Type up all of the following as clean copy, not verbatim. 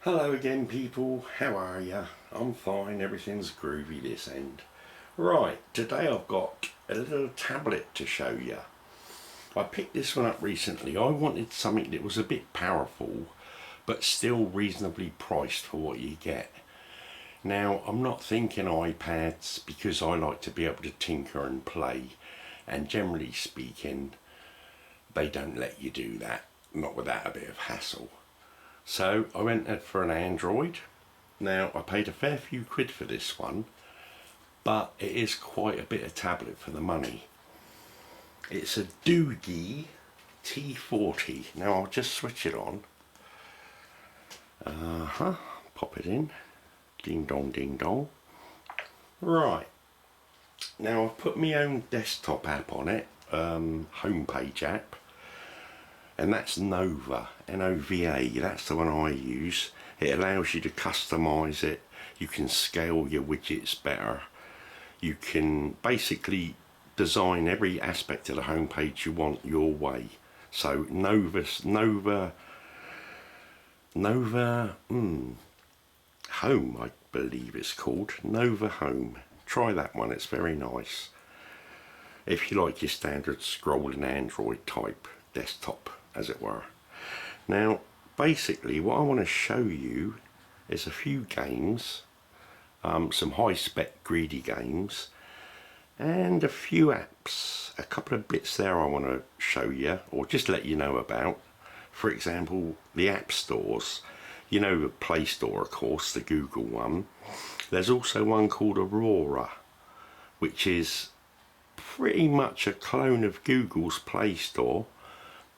Hello again people, how are ya? I'm fine, everything's groovy this end. Right, today I've got a little tablet to show you. I picked this one up recently. I wanted something that was a bit powerful but still reasonably priced for what you get. Now I'm not thinking iPads because I like to be able to tinker and play, and generally speaking they don't let you do that, not without a bit of hassle. So I went for an Android. Now I paid a fair few quid for this one, but it is quite a bit of tablet for the money. It's a doogee t40. Now I'll just switch it on. Pop it in. Ding dong ding dong. Right. Now I've put my own desktop app on it, homepage app. And that's Nova, N-O-V-A, that's the one I use. It allows you to customise it, you can scale your widgets better, you can basically design every aspect of the homepage you want your way. So Nova Home, I believe it's called, Nova Home. Try that one, it's very nice. If you like your standard scrolling Android type desktop, as it were. Now basically what I want to show you is a few games, some high spec greedy games, and a few apps, a couple of bits there I want to show you or just let you know about. For example, the app stores, you know, the Play Store of course, the Google one. There's also one called Aurora, which is pretty much a clone of Google's Play Store,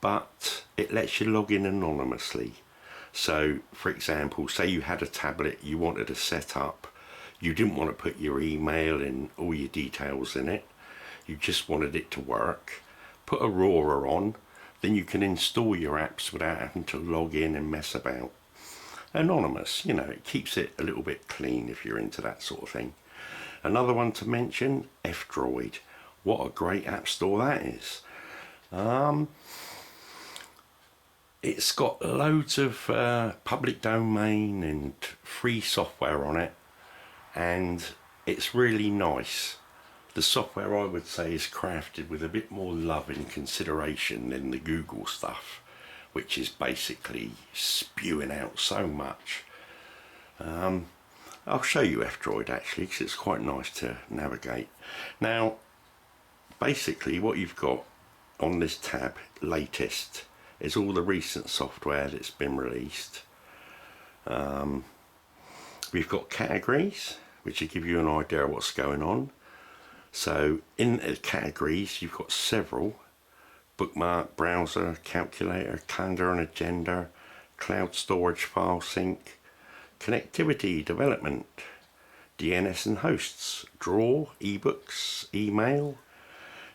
but it lets you log in anonymously. So for example, say you had a tablet you wanted to set up, you didn't want to put your email and all your details in it, you just wanted it to work, put Aurora on, then you can install your apps without having to log in and mess about. Anonymous, you know, it keeps it a little bit clean if you're into that sort of thing. Another one to mention, F-Droid. What a great app store that is. It's got loads of public domain and free software on it, and it's really nice. The software I would say is crafted with a bit more love and consideration than the Google stuff, which is basically spewing out so much. I'll show you F-Droid actually, because it's quite nice to navigate. Now basically what you've got on this tab, latest, is all the recent software that's been released. We've got categories which will give you an idea of what's going on. So in the categories you've got several: bookmark, browser, calculator, calendar and agenda, cloud storage, file sync, connectivity, development, DNS and hosts, draw, ebooks, email,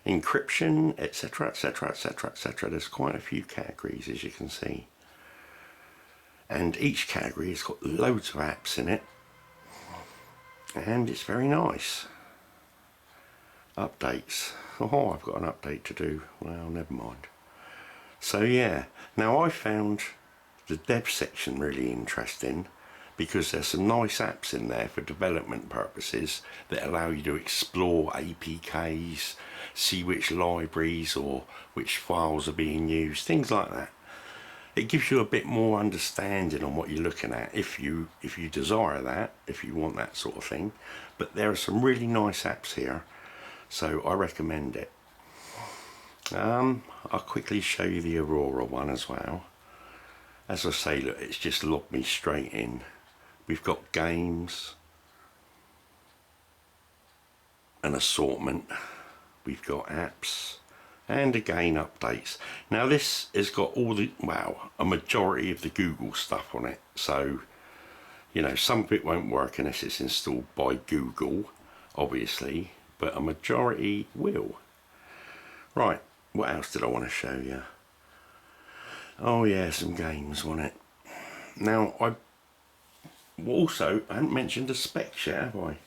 encryption, etc, etc, etc, etc. There's quite a few categories, as you can see, and each category has got loads of apps in it, and it's very nice. Updates. Oh, I've got an update to do. Well, never mind. So yeah, now I found the dev section really interesting, because there's some nice apps in there for development purposes that allow you to explore APKs, see which libraries or which files are being used, things like that. It gives you a bit more understanding on what you're looking at if you desire that, if you want that sort of thing. But there are some really nice apps here, so I recommend it. I'll quickly show you the Aurora one as well. As I say, look, it's just logged me straight in. We've got games, an assortment, we've got apps, and again updates. Now this has got all the, well, a majority of the Google stuff on it, so you know, some of it won't work unless it's installed by Google, obviously, but a majority will. Right, what else did I want to show you? Oh yeah, some games on it. Now I haven't mentioned the specs yet, have I?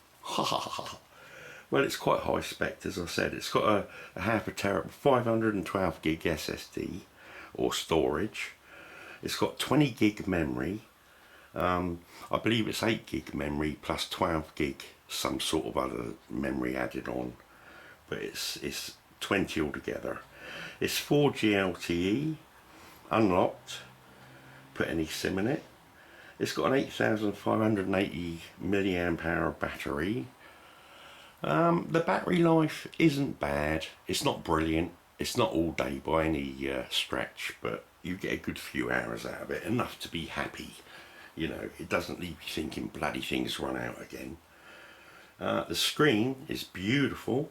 Well, it's quite high spec, as I said. It's got a half a terabyte, 512 gig SSD or storage. It's got 20 gig memory, I believe it's 8 gig memory plus 12 gig some sort of other memory added on, but it's 20 altogether. It's 4G LTE, unlocked, put any SIM in it. It's got an 8580 milliamp hour battery. The battery life isn't bad. It's not brilliant. It's not all day by any stretch, but you get a good few hours out of it, enough to be happy. You know, it doesn't leave you thinking bloody things run out again. The screen is beautiful.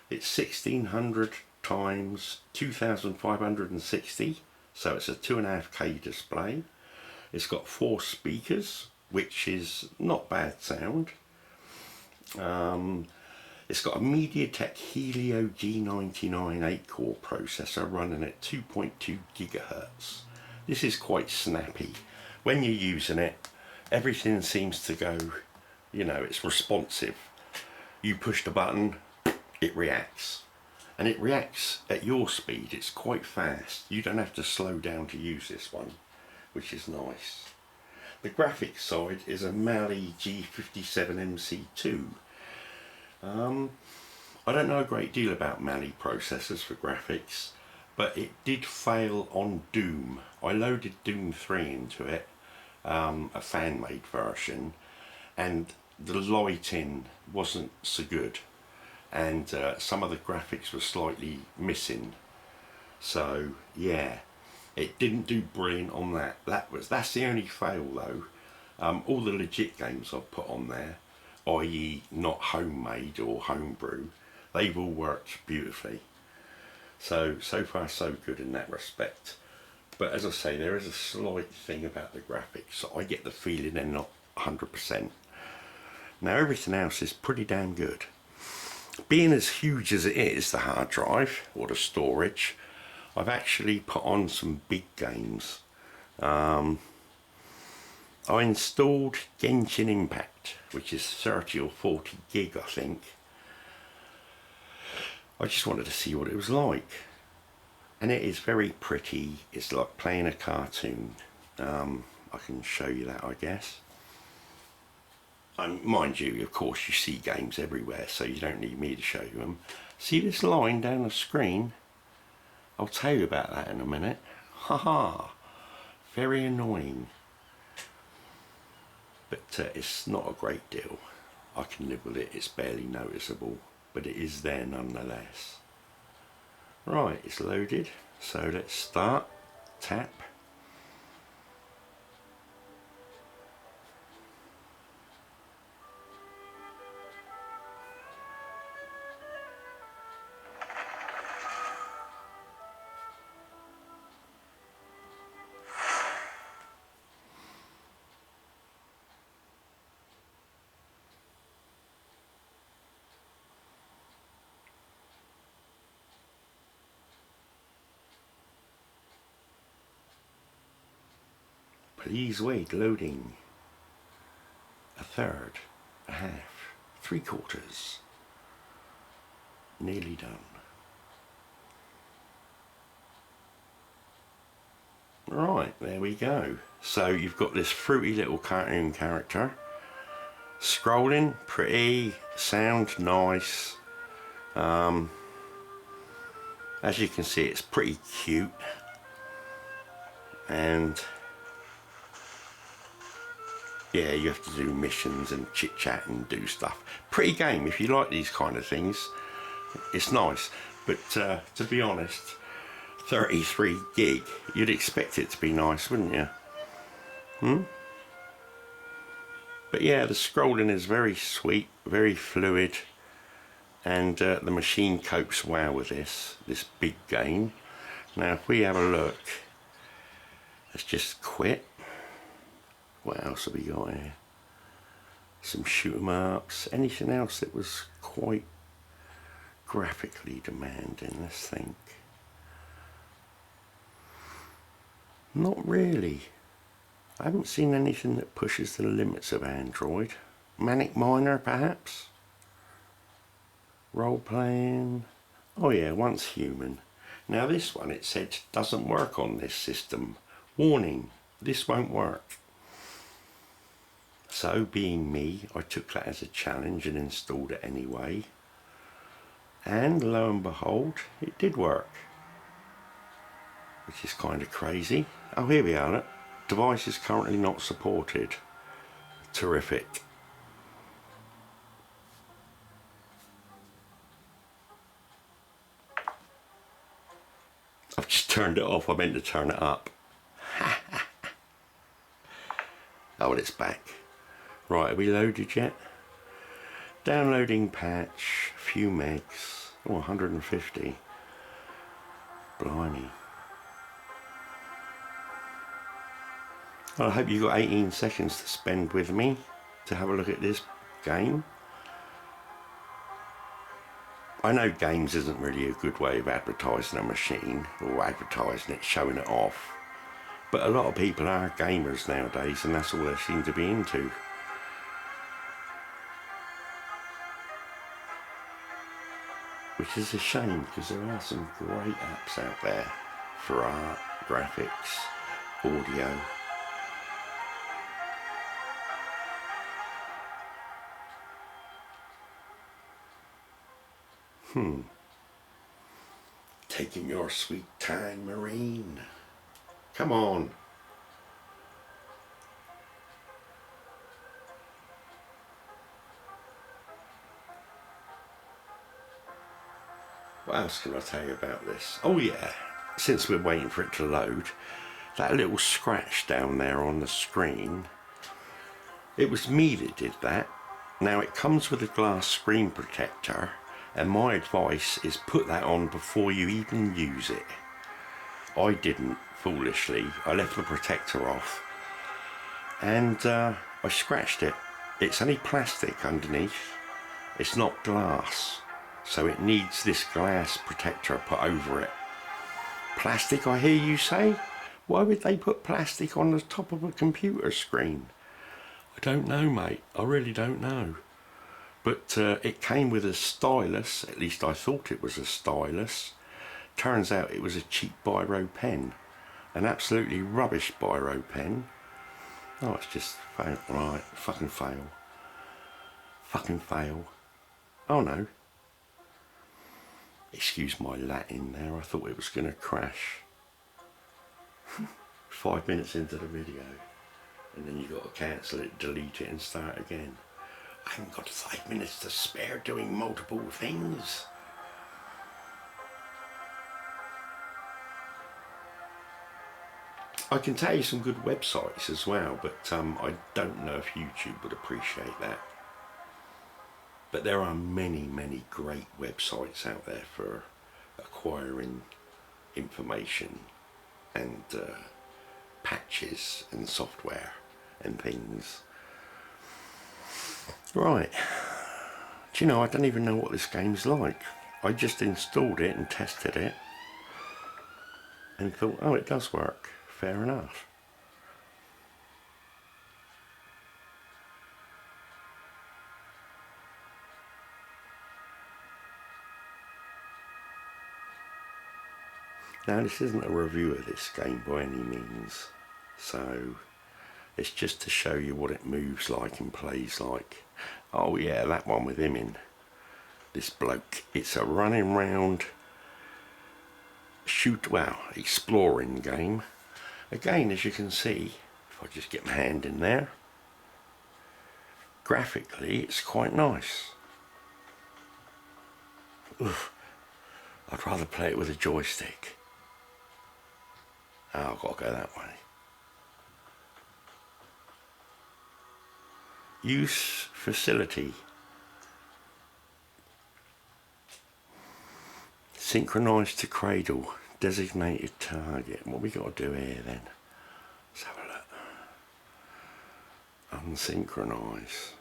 It's 1600 times 2560, so it's a 2.5K display. It's got 4 speakers, which is not bad sound. It's got a MediaTek Helio G99 8-core processor running at 2.2 gigahertz. This is quite snappy. When you're using it, everything seems to go, you know, it's responsive. You push the button, it reacts. And it reacts at your speed. It's quite fast. You don't have to slow down to use this one, which is nice. The graphics side is a Mali G57MC2. I don't know a great deal about Mali processors for graphics, but it did fail on Doom. I loaded Doom 3 into it, a fan-made version, and the lighting wasn't so good, and some of the graphics were slightly missing. So yeah, it didn't do brilliant on that. That's the only fail though. All the legit games I've put on there, i.e. not homemade or homebrew, they've all worked beautifully. So far so good in that respect. But as I say, there is a slight thing about the graphics. I get the feeling they're not 100%. Now everything else is pretty damn good. Being as huge as it is, the hard drive or the storage, I've actually put on some big games. I installed Genshin Impact, which is 30 or 40 gig I think. I just wanted to see what it was like, and it is very pretty. It's like playing a cartoon. I can show you that, I guess. Mind you, of course, you see games everywhere, so you don't need me to show you them. See this line down the screen? I'll tell you about that in a minute. Haha, very annoying. But it's not a great deal. I can live with it. It's barely noticeable, but it is there nonetheless. Right, it's loaded, so let's start. Tap. Please wait, loading. A third, a half, 3/4. Nearly done. Right, there we go. So you've got this fruity little cartoon character. Scrolling, pretty, sound nice. As you can see, it's pretty cute. And yeah, you have to do missions and chit chat and do stuff. Pretty game. If you like these kind of things, it's nice. But to be honest, 33 gig, you'd expect it to be nice, wouldn't you? But yeah, the scrolling is very sweet, very fluid, and the machine copes well with this big game. Now if we have a look, let's just quit. What else have we got here? Some shoot 'em ups. Anything else that was quite graphically demanding? Let's think. Not really. I haven't seen anything that pushes the limits of Android. Manic Miner, perhaps? Role playing. Oh yeah, Once Human. Now this one, it said, doesn't work on this system. Warning, this won't work. So being me, I took that as a challenge and installed it anyway. And lo and behold, it did work. Which is kind of crazy. Oh, here we are, look. Device is currently not supported. Terrific. I've just turned it off, I meant to turn it up. Oh, well, it's back. Right, are we loaded yet? Downloading patch, a few megs. Oh, 150. Blimey. Well, I hope you got 18 seconds to spend with me to have a look at this game. I know games isn't really a good way of advertising a machine or advertising it, showing it off. But a lot of people are gamers nowadays and that's all they seem to be into. Which is a shame because there are some great apps out there for art, graphics, audio. Taking your sweet time, Marine. Come on. What else can I tell you about this? Oh yeah, since we're waiting for it to load, that little scratch down there on the screen, it was me that did that. Now it comes with a glass screen protector, and my advice is put that on before you even use it. I didn't, foolishly. I left the protector off and I scratched it. It's only plastic underneath, it's not glass, so it needs this glass protector put over it. Plastic, I hear you say? Why would they put plastic on the top of a computer screen? I don't know, mate, I really don't know. But it came with a stylus, at least I thought it was a stylus. Turns out it was a cheap biro pen, an absolutely rubbish biro pen. Oh, it's just fail, right, fucking fail. Fucking fail. Oh no. Excuse my Latin there, I thought it was going to crash. 5 minutes into the video, and then you got to cancel it, delete it and start again. I haven't got 5 minutes to spare doing multiple things. I can tell you some good websites as well, but I don't know if YouTube would appreciate that. But there are many great websites out there for acquiring information and patches and software and things. Right, do you know, I don't even know what this game's like. I just installed it and tested it and thought, oh, it does work, fair enough. Now this isn't a review of this game by any means, so it's just to show you what it moves like and plays like. Oh yeah, that one with him in, this bloke. It's a running round, exploring game. Again, as you can see, if I just get my hand in there, graphically it's quite nice. Ugh, I'd rather play it with a joystick. Oh, I've got to go that way. Use facility. Synchronise to cradle. Designated target. What we got to do here then? Let's have a look. Unsynchronize.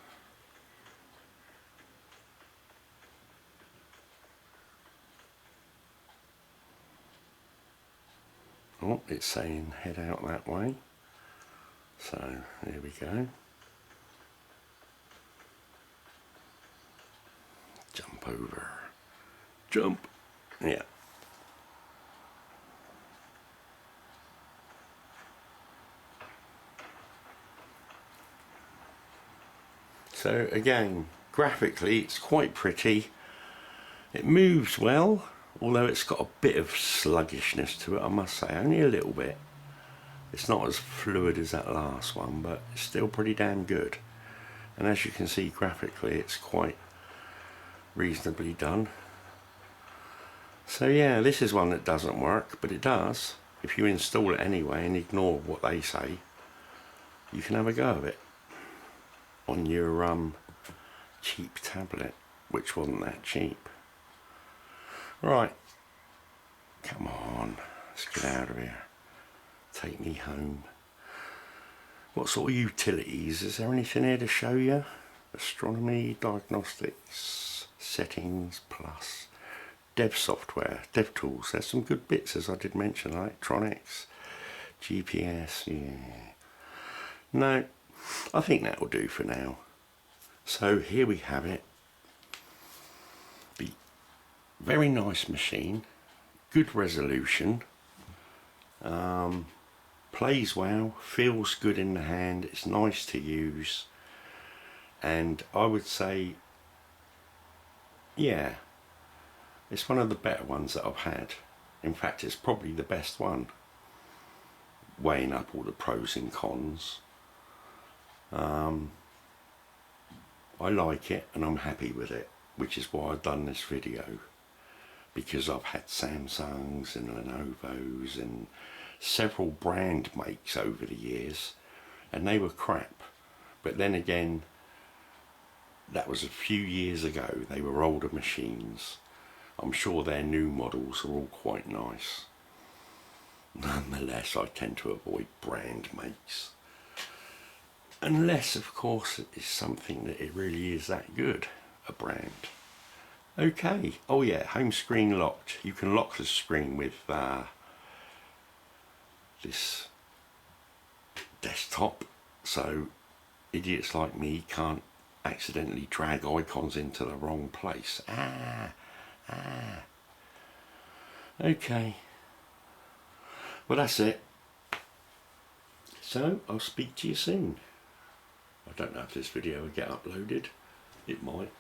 Oh, it's saying head out that way. So, there we go. Jump over. Jump. Yeah. So again, graphically it's quite pretty. It moves well, although it's got a bit of sluggishness to it, I must say, only a little bit. It's not as fluid as that last one, but it's still pretty damn good. And as you can see graphically, it's quite reasonably done. So yeah, this is one that doesn't work, but it does. If you install it anyway and ignore what they say, you can have a go of it on your cheap tablet, which wasn't that cheap. Right, come on, let's get out of here. Take me home. What sort of utilities? Is there anything here to show you? Astronomy, diagnostics, settings, plus, dev software, dev tools. There's some good bits, as I did mention, electronics, GPS, yeah. No, I think that will do for now. So here we have it. The very nice machine, good resolution, plays well, feels good in the hand, it's nice to use, and I would say, yeah, it's one of the better ones that I've had. In fact, it's probably the best one, weighing up all the pros and cons. I like it and I'm happy with it, which is why I've done this video, because I've had Samsungs and Lenovo's and several brand makes over the years, and they were crap. But then again, that was a few years ago. They were older machines. I'm sure their new models are all quite nice. Nonetheless, I tend to avoid brand makes, unless of course it is something that it really is that good, a brand. Okay, oh yeah, home screen locked. You can lock the screen with this desktop, so idiots like me can't accidentally drag icons into the wrong place. Okay, well that's it. So I'll speak to you soon. I don't know if this video will get uploaded. It might.